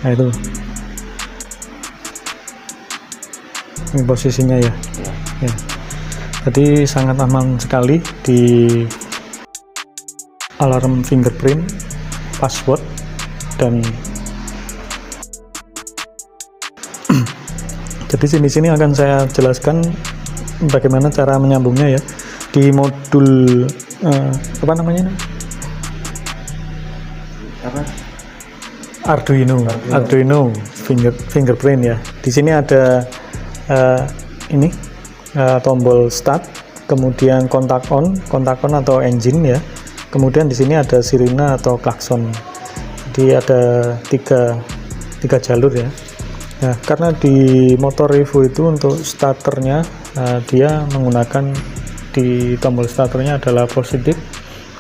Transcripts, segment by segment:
Nah itu ini posisinya ya. Jadi sangat aman sekali di alarm fingerprint, password, dan jadi sini akan saya jelaskan bagaimana cara menyambungnya ya di modul apa namanya? Arduino fingerprint ya. Di sini ada tombol start, kemudian kontak on atau engine ya. Kemudian di sini ada sirine atau klakson. Jadi ada tiga jalur ya. Nah, karena di motor Revo itu untuk starternya dia menggunakan di tombol starternya adalah positif,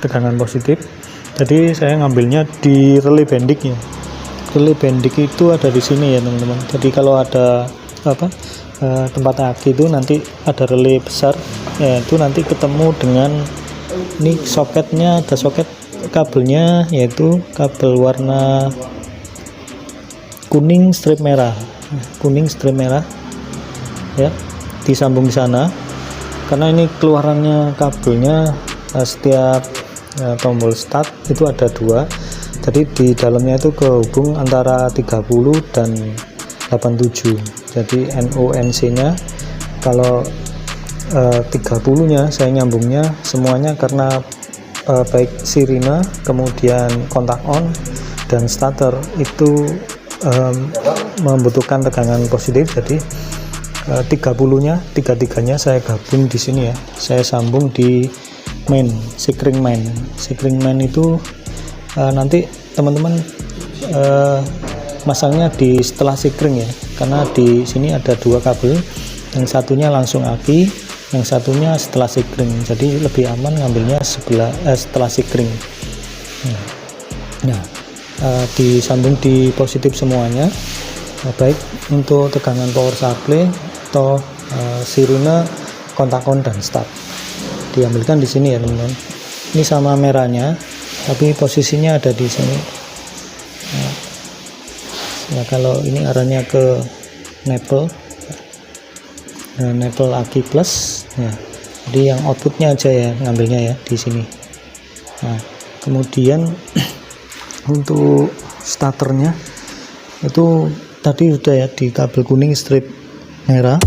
tegangan positif. Jadi saya ngambilnya di relay bending ya. Relay bending itu ada di sini ya teman-teman. Jadi kalau ada tempat aki itu nanti ada relay besar ya, itu nanti ketemu dengan ini soketnya, ada soket kabelnya yaitu kabel warna kuning strip merah ya, disambung di sana. Karena ini keluarannya kabelnya setiap tombol start itu ada 2, jadi di dalamnya itu kehubung antara 30 dan 87. Jadi NONC nya kalau 30 nya saya nyambungnya semuanya karena baik sirine, kemudian kontak on dan starter itu membutuhkan tegangan positif. Jadi 30 nya tiga-tiganya saya gabung di sini ya, saya sambung di main, sikring main itu nanti teman-teman masangnya di setelah sikring ya, karena di sini ada 2 kabel, yang satunya langsung aki, yang satunya setelah sikring, jadi lebih aman ngambilnya setelah sikring. Nah, disambung di positif semuanya, baik untuk tegangan power supply atau sirine, kontak on dan start. Diambilkan di sini ya teman-teman. Ini sama merahnya, tapi posisinya ada di sini. Nah, kalau ini arahnya ke Nepal, Nepal aki plus. Nah, jadi yang outputnya aja ya ngambilnya ya di sini. Nah, kemudian untuk starternya itu tadi udah ya di kabel kuning strip merah.